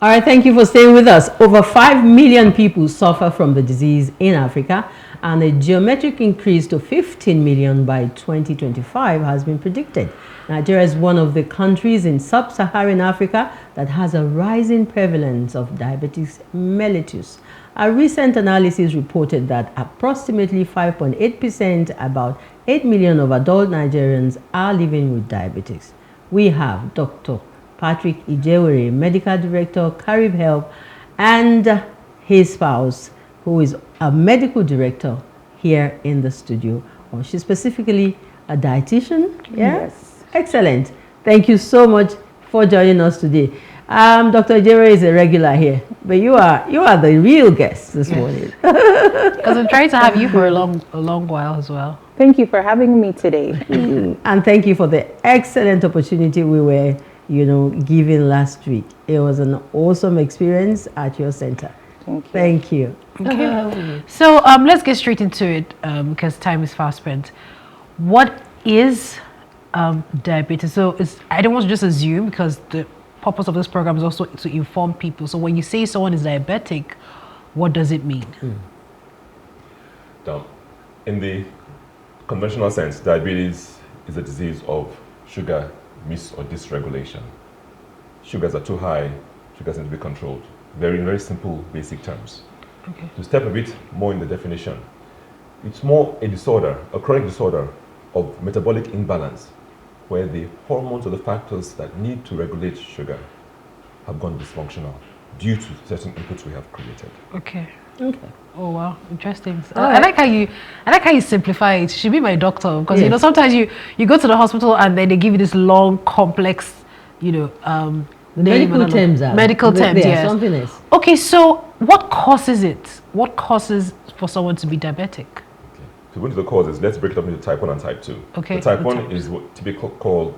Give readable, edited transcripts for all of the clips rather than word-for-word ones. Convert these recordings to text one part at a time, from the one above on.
All right, thank you for staying with us. Over 5 million people suffer from the disease in Africa, and a geometric increase to 15 million by 2025 has been predicted. Nigeria is one of the countries in sub-Saharan Africa that has a rising prevalence of diabetes mellitus. A recent analysis reported that approximately 5.8%, about 8 million of adult Nigerians, are living with diabetes. We have Dr. Patrick Ijewere, Medical Director, Carib Health, and his spouse, who is a Medical Director here in the studio. Or she's specifically a dietitian. Yeah? Yes. Excellent. Thank you so much for joining us today. Dr. Ijewere is a regular here, but you are the real guest this morning. Because I'm trying to have you for a long while as well. Thank you for having me today. And thank you for the excellent opportunity we were given last week. It was an awesome experience at your center. Thank you. Okay. So let's get straight into it because time is fast spent. What is diabetes? So I don't want to just assume, because the purpose of this program is also to inform people. So when you say someone is diabetic, what does it mean? Now, in the conventional sense, diabetes is a disease of sugar mis- or dysregulation. Sugars are too high, sugars need to be controlled. Very, very simple, basic terms. Okay. To step a bit more in the definition, it's more a disorder, a chronic disorder of metabolic imbalance, where the hormones or the factors that need to regulate sugar have gone dysfunctional due to certain inputs we have created. Okay. Okay. Oh wow, interesting. Right. I like how you simplify it. You should be my doctor, because Yes. sometimes you go to the hospital and then they give you this long, complex, the Medical terms are. medical terms. They are Yes. something else. Okay, so what causes it? What causes for someone to be diabetic? Okay. So going to the causes, let's break it up into type 1 and type 2. Okay, The type the 1 types. is what typically called,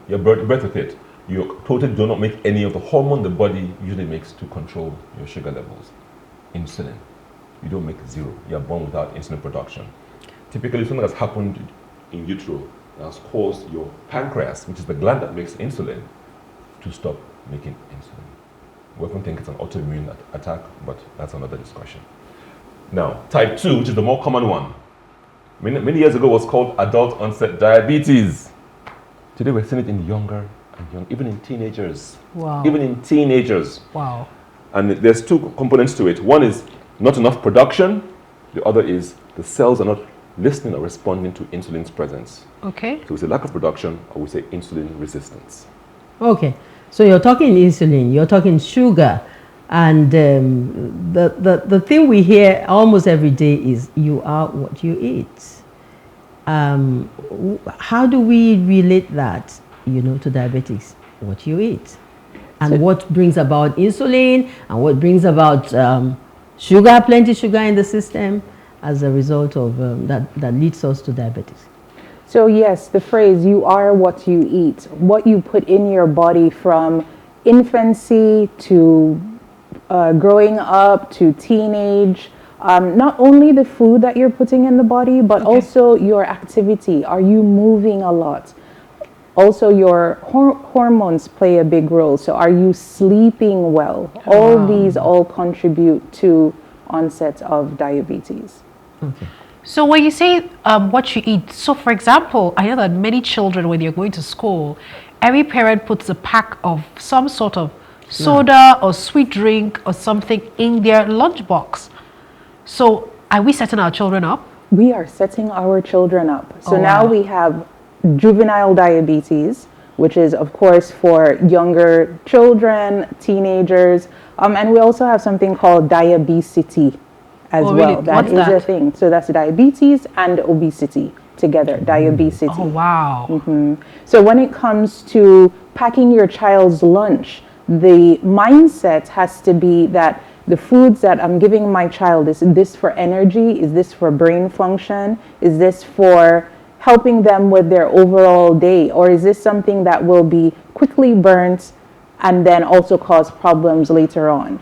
you're birth with it. You totally do not make any of the hormone the body usually makes to control your sugar levels. Insulin. You don't make zero. You're born without insulin production. Typically, something has happened in utero that has caused your pancreas, which is the gland that makes insulin, to stop making insulin. We often think it's an autoimmune attack, but that's another discussion. Now, type 2, which is the more common one, many years ago was called adult onset diabetes. Today we're seeing it in younger and young, even in teenagers. Wow. Even in teenagers. Wow. And there's two components to it. One is not enough production. The other is the cells are not listening or responding to insulin's presence. Okay. So we say lack of production, or we say insulin resistance. Okay. So you're talking insulin, you're talking sugar, and the thing we hear almost every day is you are what you eat. How do we relate that, to diabetes? What you eat, and what brings about insulin, and what brings about sugar, plenty sugar in the system, as a result of that leads us to diabetes. So yes, the phrase, you are what you eat, what you put in your body from infancy to growing up to teenage, not only the food that you're putting in the body, but also your activity. Are you moving a lot? Also, your hormones play a big role. So are you sleeping well? All these all contribute to onset of diabetes. Okay. So when you say what you eat, so for example, I know that many children, when they're going to school, every parent puts a pack of some sort of soda or sweet drink or something in their lunchbox. So are we setting our children up? We are setting our children up. So Oh, now wow. we have juvenile diabetes, which is of course for younger children, teenagers, and we also have something called diabesity as Oh, well. really? That What's is a that? thing. So that's diabetes and obesity together, diabesity. Oh, wow. So when it comes to packing your child's lunch, the mindset has to be that the foods that I'm giving my child, is this for energy? Is this for brain function? Is this for helping them with their overall day? Or is this something that will be quickly burnt and then also cause problems later on?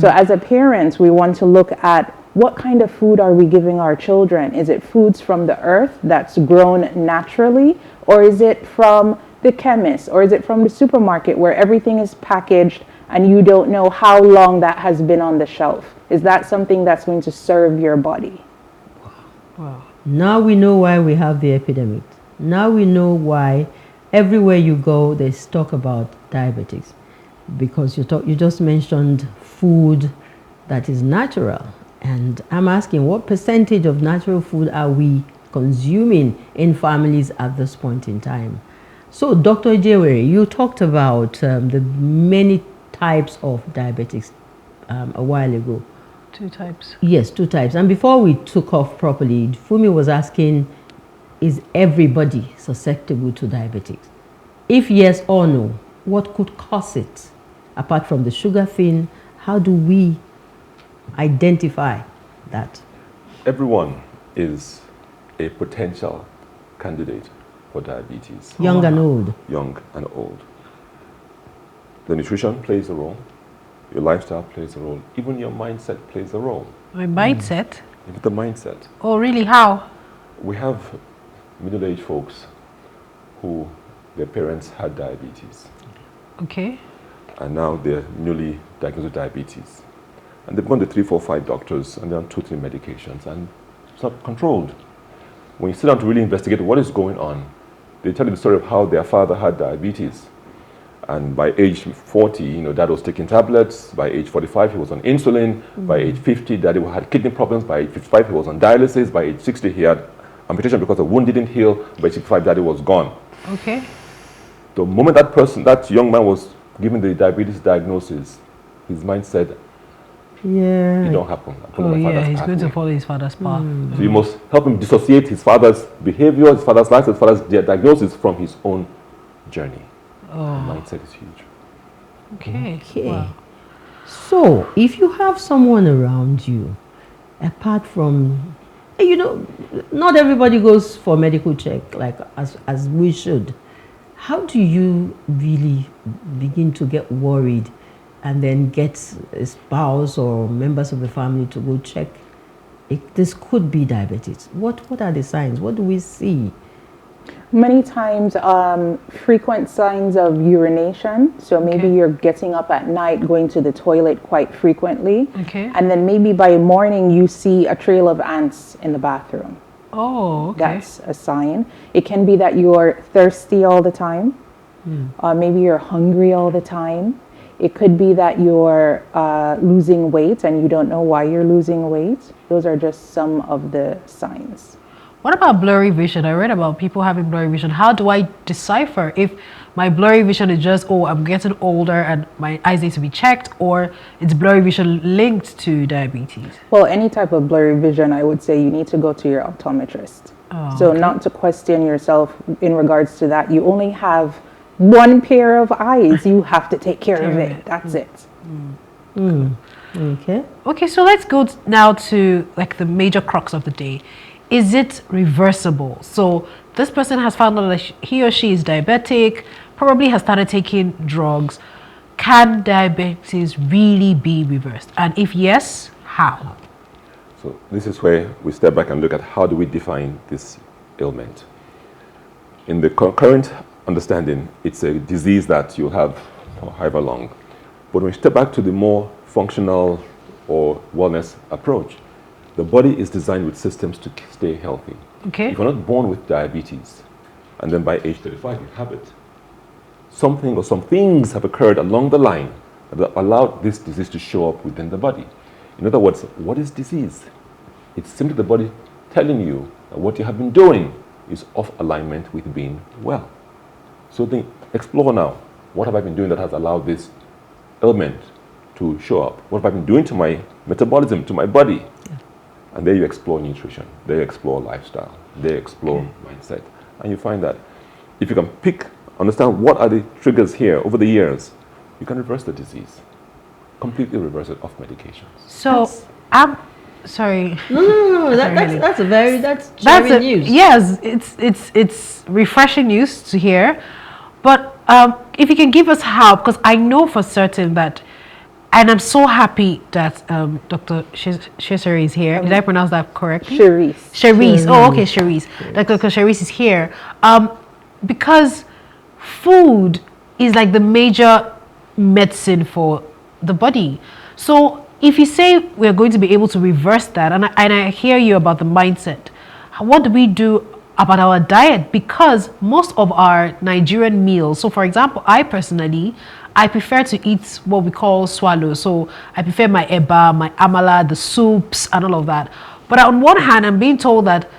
So as a parent, we want to look at what kind of food are we giving our children? Is it foods from the earth that's grown naturally? Or is it from the chemist? Or is it from the supermarket where everything is packaged and you don't know how long that has been on the shelf. Is that something that's going to serve your body? Wow. Now we know why we have the epidemic. Now we know why everywhere you go, there's talk about diabetics. Because you just mentioned food that is natural. And I'm asking, what percentage of natural food are we consuming in families at this point in time? So, Dr. Ijewere, you talked about the many types of diabetics a while ago. 2 types. Yes, 2 types. And before we took off properly, Fumi was asking, is everybody susceptible to diabetics? If yes or no, what could cause it? Apart from the sugar thing, how do we identify that? Everyone is a potential candidate for diabetes. Young and old. Young and old. The nutrition plays a role. Your lifestyle plays a role. Even your mindset plays a role. My mindset? Even the mindset. Oh, really? How? We have middle-aged folks who their parents had diabetes. Okay. And now they're newly diagnosed with diabetes. And they've gone to 3, 4, 5 doctors and they're on 2, 3 medications and it's not controlled. When you sit down to really investigate what is going on, they tell you the story of how their father had diabetes. And by age 40, dad was taking tablets. By age 45, he was on insulin. By age 50, daddy had kidney problems. By age 55, he was on dialysis. By age 60, he had amputation because the wound didn't heal. By age 65, daddy was gone. Okay. The moment that young man was given the diabetes diagnosis, his mind said, Yeah. it don't happen. Oh, yeah, he's going to follow his father's path. So you must help him dissociate his father's behavior, his father's life, his father's diagnosis from his own journey. Oh, Mindset is huge. okay. Okay. Wow. So, if you have someone around you, apart from, not everybody goes for medical check like as we should. How do you really begin to get worried and then get a spouse or members of the family to go check? This could be diabetes. What are the signs? What do we see? Many times, frequent signs of urination. So maybe Okay. you're getting up at night, going to the toilet quite frequently. Okay. And then maybe by morning, you see a trail of ants in the bathroom. Oh, okay. That's a sign. It can be that you're thirsty all the time. Maybe you're hungry all the time. It could be that you're losing weight and you don't know why you're losing weight. Those are just some of the signs. What about blurry vision? I read about people having blurry vision. How do I decipher if my blurry vision is just, oh, I'm getting older and my eyes need to be checked, or it's blurry vision linked to diabetes? Well, any type of blurry vision, I would say you need to go to your optometrist. Oh, So not to question yourself in regards to that. You only have one pair of eyes. You have to take care of it. That's it. Okay. Okay, so let's go now to like the major crux of the day. Is it reversible? So this person has found out that he or she is diabetic, probably has started taking drugs. Can diabetes really be reversed? And if yes, how? So this is where we step back and look at how do we define this ailment. In the current understanding, it's a disease that you'll have for however long. But when we step back to the more functional or wellness approach, the body is designed with systems to stay healthy. Okay. If you're not born with diabetes, and then by age 35 you have it, something or some things have occurred along the line that allowed this disease to show up within the body. In other words, what is disease? It's simply the body telling you that what you have been doing is off alignment with being well. So then explore now, what have I been doing that has allowed this ailment to show up? What have I been doing to my metabolism, to my body? And there you explore nutrition, there you explore lifestyle, there you explore mindset. And you find that if you can understand what are the triggers here over the years, you can reverse the disease, completely reverse it off medications. So I'm sorry. No. That's cherry news. Yes, it's refreshing news to hear. But if you can give us help, because I know for certain that, and I'm so happy that Dr. Sherese is here. Did I pronounce that correctly? Sherese. Oh, okay, Sherese. Dr. Sherese is here. Because food is like the major medicine for the body. So if you say we're going to be able to reverse that, and I hear you about the mindset, what do we do about our diet? Because most of our Nigerian meals, so for example, I personally, I prefer to eat what we call swallow. So I prefer my eba, my amala, the soups and all of that. But on one hand, I'm being told that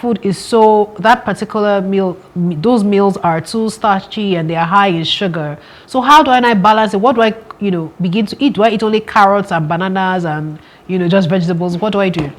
food is that particular meal, those meals are too starchy and they are high in sugar. So how do I balance it? What do I, begin to eat? Do I eat only carrots and bananas and, just vegetables? What do I do?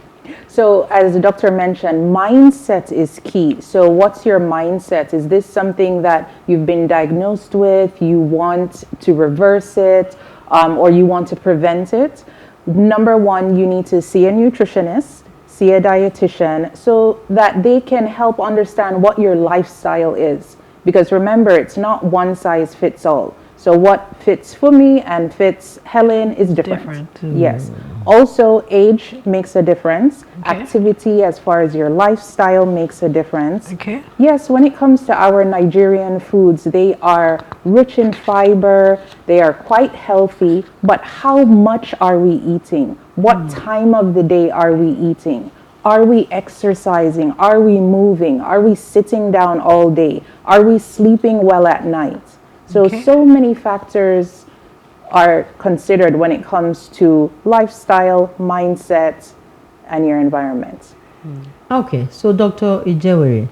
So as the doctor mentioned, mindset is key. So what's your mindset? Is this something that you've been diagnosed with, you want to reverse it, or you want to prevent it? Number one, you need to see a nutritionist, see a dietitian, so that they can help understand what your lifestyle is. Because remember, it's not one size fits all. So what fits for me and fits Helen is different. Yes. Also, age makes a difference. Okay. Activity as far as your lifestyle makes a difference. Okay. Yes, when it comes to our Nigerian foods, they are rich in fiber, they are quite healthy, but how much are we eating? What time of the day are we eating? Are we exercising? Are we moving? Are we sitting down all day? Are we sleeping well at night? So many factors are considered when it comes to lifestyle, mindset, and your environment. Okay, so Dr. Ijewere,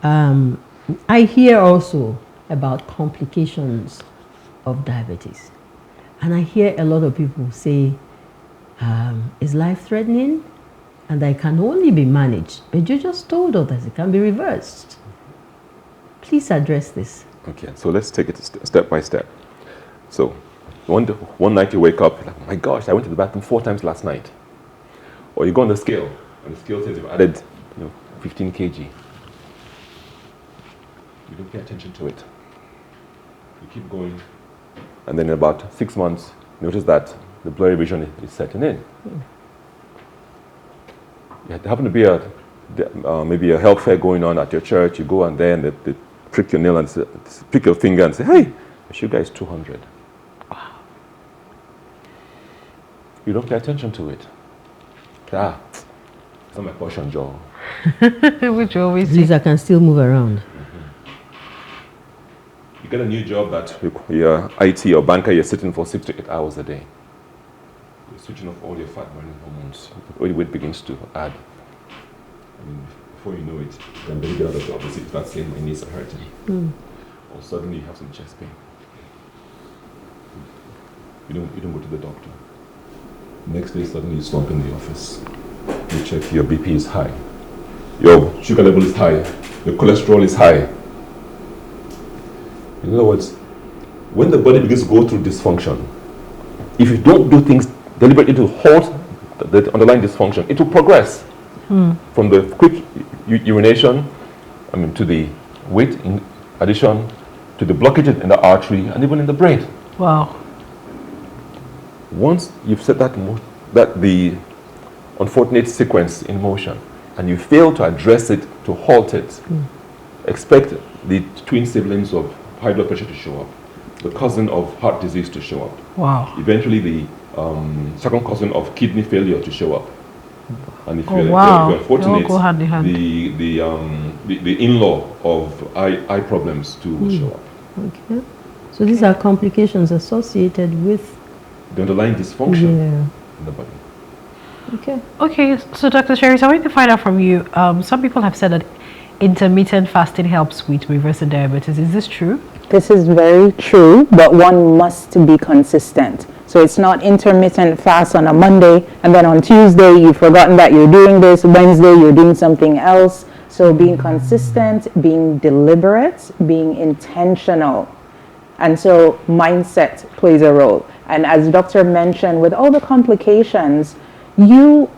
I hear also about complications of diabetes. And I hear a lot of people say, it's life-threatening and that it can only be managed. But you just told us that it can be reversed. Please address this. Okay, so let's take it step by step. So one night you wake up, like, oh my gosh, I went to the bathroom 4 times last night. Or you go on the scale, and the scale says you've added 15 kg. You don't pay attention to it. You keep going, and then in about 6 months, you notice that the blurry vision is setting in. There happen to be maybe a health fair going on at your church. You go and then they prick your nail and prick your finger and say, hey, your sugar is 200. Wow. You don't pay attention to it. It's not my portion, Joe. Which you always say. I can still move around. You get a new job that you're IT or banker, you're sitting for 6 to 8 hours a day. You're switching off all your fat-burning hormones. Your weight begins to add. I mean, before you know it, then you get out of the job and start saying my knees are hurting. Or suddenly you have some chest pain. You don't go to the doctor. Next day suddenly you slump in the office. You check your BP is high. Your sugar level is high. Your cholesterol is high. In other words, when the body begins to go through dysfunction, if you don't do things deliberately to halt the underlying dysfunction, it will progress. From the quick urination, to the weight in addition to the blockage in the artery and even in the brain. Wow. Once you've set the unfortunate sequence in motion and you fail to address it, to halt it, expect the twin siblings of high blood pressure to show up, the cousin of heart disease to show up. Wow. Eventually the second cousin of kidney failure to show up. And if you're unfortunate, go hand in hand. the in-law of eye problems to show up. Okay. So these are complications associated with the underlying dysfunction in the body. Okay. Okay, so Dr. Sherese, I want to find out from you. Some people have said that intermittent fasting helps with reversing diabetes. Is this true? This is very true, but one must be consistent. So it's not intermittent fast on a Monday, and then on Tuesday you've forgotten that you're doing this, Wednesday you're doing something else. So being consistent, being deliberate, being intentional. And so mindset plays a role. And as the doctor mentioned, with all the complications, your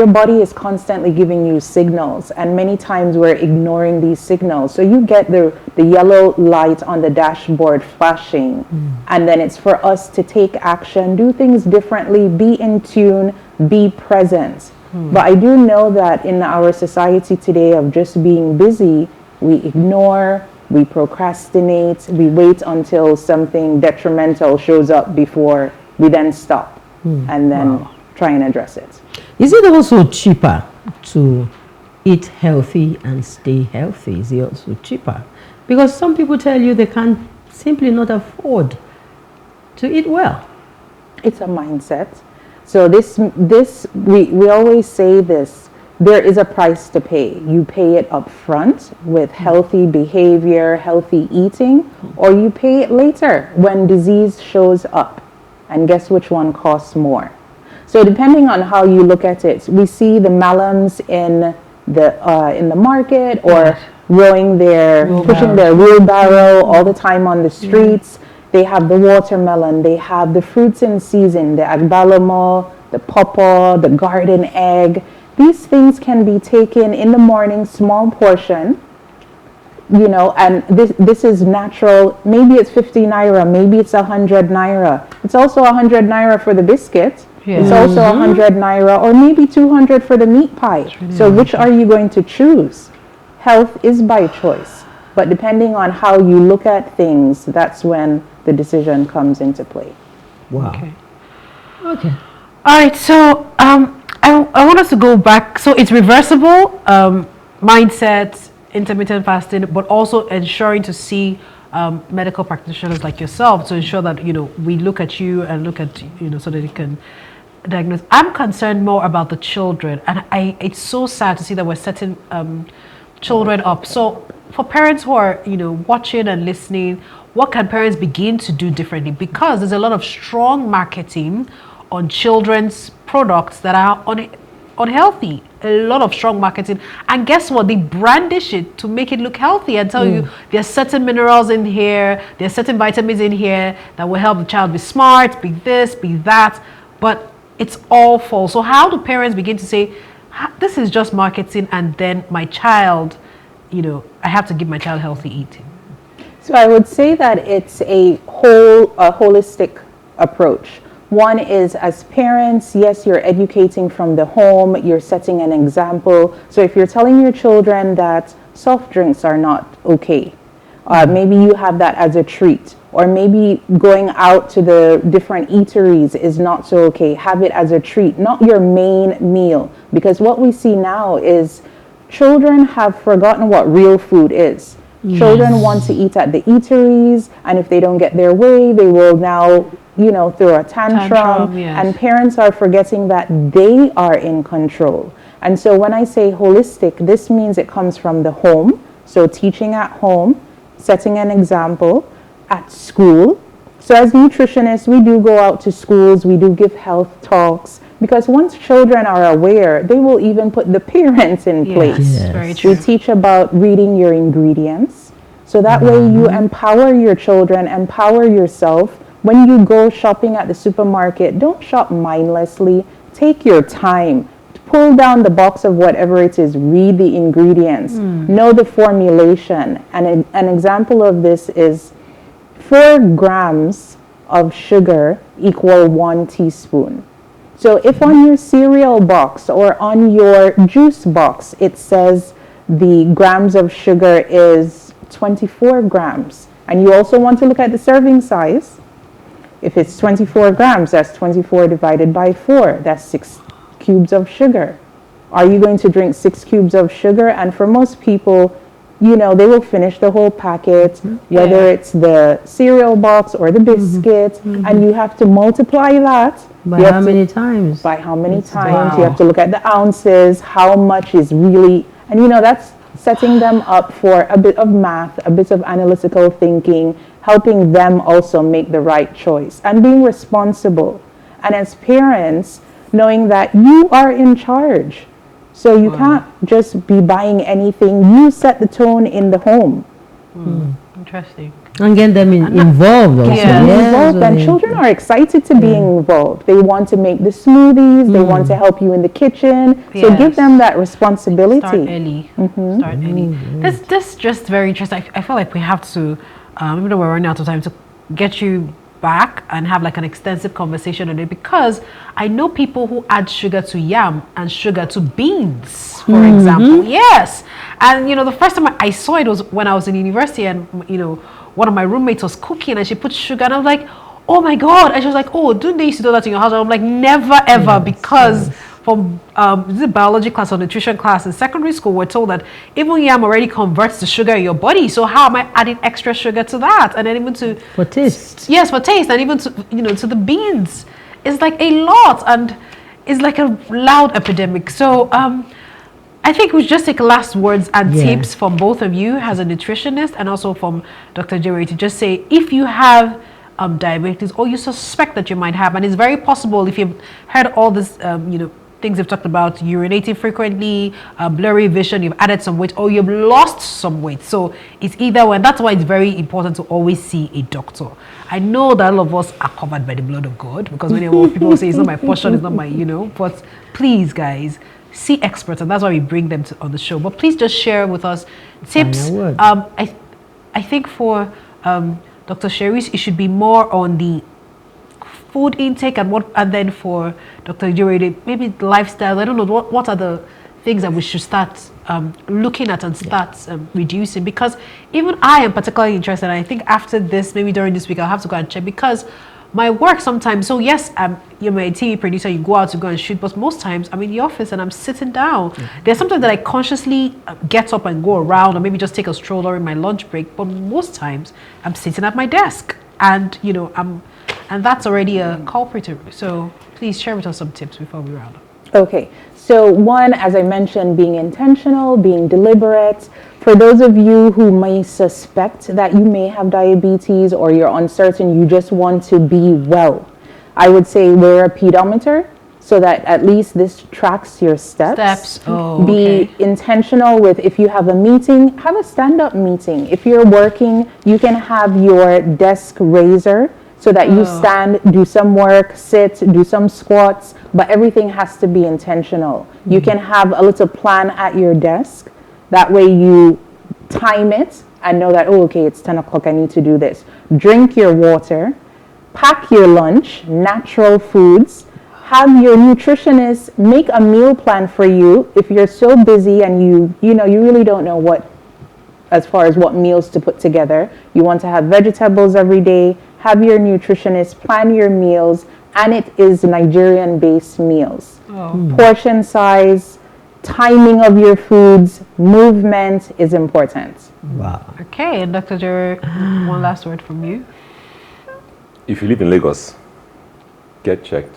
body is constantly giving you signals, and many times we're ignoring these signals. So you get the yellow light on the dashboard flashing, and then it's for us to take action, do things differently, be in tune, be present. But I do know that in our society today of just being busy, we ignore, we procrastinate, we wait until something detrimental shows up before we then stop and then try and address it. Is it also cheaper to eat healthy and stay healthy? Is it also cheaper? Because some people tell you they can simply not afford to eat well. It's a mindset. So we always say this, there is a price to pay. You pay it up front with healthy behavior, healthy eating, or you pay it later when disease shows up. And guess which one costs more? So depending on how you look at it, we see the melons in the market or pushing their wheelbarrow all the time on the streets. They have the watermelon, they have the fruits in season, the agbaluma, the pawpaw, the garden egg. These things can be taken in the morning, small portion, and this is natural. Maybe it's 50 naira, maybe it's 100 naira. It's also 100 naira for the biscuit. Yeah. It's also 100 naira, or maybe 200 for the meat pie. So which are you going to choose? Health is by choice. But depending on how you look at things, that's when the decision comes into play. Wow. Okay. All right. So I want us to go back. So it's reversible mindset, intermittent fasting, but also ensuring to see medical practitioners like yourself to ensure that we look at you and look at so that they can diagnose. I'm concerned more about the children, and it's so sad to see that we're setting children up. So for parents who are watching and listening, what can parents begin to do differently? Because there's a lot of strong marketing on children's products that are unhealthy. A lot of strong marketing, and guess what? They brandish it to make it look healthy and tell you there's certain minerals in here, there's certain vitamins in here that will help the child be smart, be this, be that, but it's all false. So how do parents begin to say, this is just marketing, and then my child, I have to give my child healthy eating? So I would say that it's a holistic approach. One is, as parents, yes, you're educating from the home, you're setting an example. So if you're telling your children that soft drinks are not okay, maybe you have that as a treat, or maybe going out to the different eateries is not so okay. Have it as a treat, not your main meal. Because what we see now is children have forgotten what real food is. Yes. Children want to eat at the eateries, and if they don't get their way, they will now throw a tantrum. Yes. And parents are forgetting that they are in control. And so when I say holistic, this means it comes from the home. So teaching at home, setting an example at school. So as nutritionists, we do go out to schools, we do give health talks, because once children are aware, they will even put the parents in place. Yes. Very true. We teach about reading your ingredients. So that way you empower your children, empower yourself. When you go shopping at the supermarket, don't shop mindlessly. Take your time. Pull down the box of whatever it is. Read the ingredients. Know the formulation. And an example of this is 4 grams of sugar equal 1 teaspoon. So if on your cereal box or on your juice box, it says the grams of sugar is 24 grams, and you also want to look at the serving size, if it's 24 grams, that's 24 divided by 4. That's 6 cubes of sugar. Are you going to drink 6 cubes of sugar? And for most people, they will finish the whole packet, whether it's the cereal box or the biscuit, and you have to multiply that. By how many times? By how many times. Wow. You have to look at the ounces, how much is really, and that's setting them up for a bit of math, a bit of analytical thinking, helping them also make the right choice and being responsible. And as parents, knowing that you are in charge. So you can't just be buying anything. You set the tone in the home. Interesting. And get them involved also. Involved, and children are excited to be involved. They want to make the smoothies. They want to help you in the kitchen. So give them that responsibility. Start early. Start early. This just very interesting. I feel like we have to, even though we're running out of time, to get you back and have like an extensive conversation on it, because I know people who add sugar to yam and sugar to beans, for example. Yes. And, you know, the first time I saw it was when I was in university, and, you know, one of my roommates was cooking and she put sugar, and I was like, oh my God. And she was like, oh, don't they used to do that in your house? And I'm like, never, ever, because from the biology class or nutrition class in secondary school, we're told that even yam already converts to sugar in your body. So how am I adding extra sugar to that? And then even to for taste. Yes, for taste, and even to, you know, to the beans. It's like a lot, and it's like a loud epidemic. So I think we should just take last words and tips from both of you as a nutritionist, and also from Dr. Ijewere, to just say, if you have diabetes, or you suspect that you might have, and it's very possible if you've heard all this, you know, things we've talked about, urinating frequently, blurry vision, you've added some weight, or you've lost some weight. So it's either way, and that's why it's very important to always see a doctor. I know that all of us are covered by the blood of God, because when people say it's not my portion, it's not my, you know, but please, guys, see experts, and that's why we bring them on the show. But please just share with us tips. I think for Dr. Sherese, it should be more on the food intake, and then for Dr. Ijewere, maybe lifestyle. I don't know, what are the things that we should start looking at and start reducing, because even I am particularly interested, and I think after this, maybe during this week, I'll have to go and check, because my work sometimes, so yes, you're my TV producer, you go out to go and shoot, but most times I'm in the office and I'm sitting down. There's sometimes that I consciously get up and go around, or maybe just take a stroll during my lunch break, but most times I'm sitting at my desk, and, you know, and that's already a culprit. So please share with us some tips before we round up. Okay, so one, as I mentioned, being intentional, being deliberate. For those of you who may suspect that you may have diabetes, or you're uncertain, you just want to be well, I would say wear a pedometer, so that at least this tracks your steps. Be intentional with, if you have a meeting, have a stand-up meeting. If you're working, you can have your desk raiser, so that you stand, do some work, sit, do some squats, but everything has to be intentional. You can have a little plan at your desk. That way you time it and know that, oh, okay, it's 10 o'clock, I need to do this. Drink your water, pack your lunch, natural foods, have your nutritionist make a meal plan for you. If you're so busy and you really don't know what, as far as what meals to put together, you want to have vegetables every day, have your nutritionist plan your meals, and it is Nigerian-based meals. Portion size, timing of your foods, movement is important. Wow. Okay, and Dr. Ijewere, one last word from you. If you live in Lagos, get checked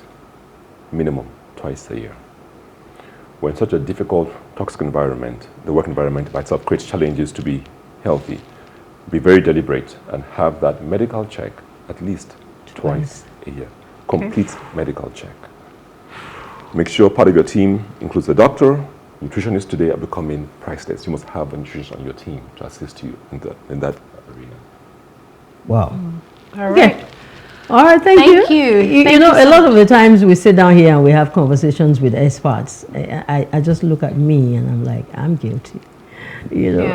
minimum twice a year. We're in such a difficult, toxic environment. The work environment by itself creates challenges to be healthy. Be very deliberate and have that medical check at least twice a year. Complete medical check. Make sure part of your team includes a doctor. Nutritionists today are becoming priceless. You must have a nutritionist on your team to assist you in that arena. Wow. All right. All right, thank you. You know, a lot of the times we sit down here and we have conversations with experts. I just look at me and I'm like, I'm guilty. You know,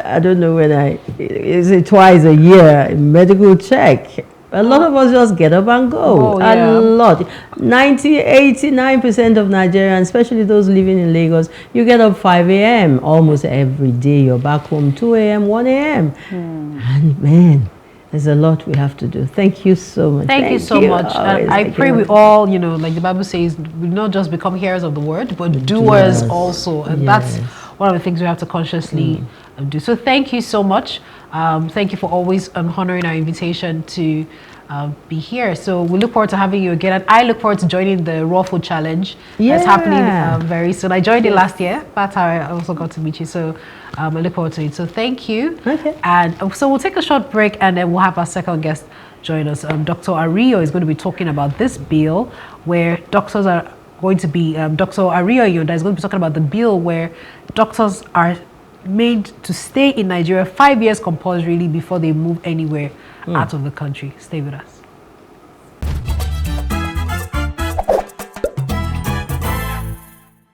I don't know whether is it twice a year medical check. A lot of us just get up and go. A lot. 89% of Nigerians, especially those living in Lagos, you get up 5 a.m. almost every day. You're back home 2 a.m., 1 a.m. And man, there's a lot we have to do. Thank you so much. Thank you so much. I pray we all, you know, like the Bible says, we not just become hearers of the word, but doers also. And that's one of the things we have to consciously do. So thank you so much. Thank you for always honoring our invitation to be here. So we look forward to having you again. And I look forward to joining the Raw Food Challenge that's happening very soon. I joined it last year. That's how I also got to meet you. So I look forward to it. So thank you. Okay. And so we'll take a short break and then we'll have our second guest join us. Dr. Ario is going to be talking about this bill where doctors are going to be, Dr. Ario Yoda is going to be talking about the bill where doctors are made to stay in Nigeria 5 years compulsorily before they move anywhere out of the country. Stay with us.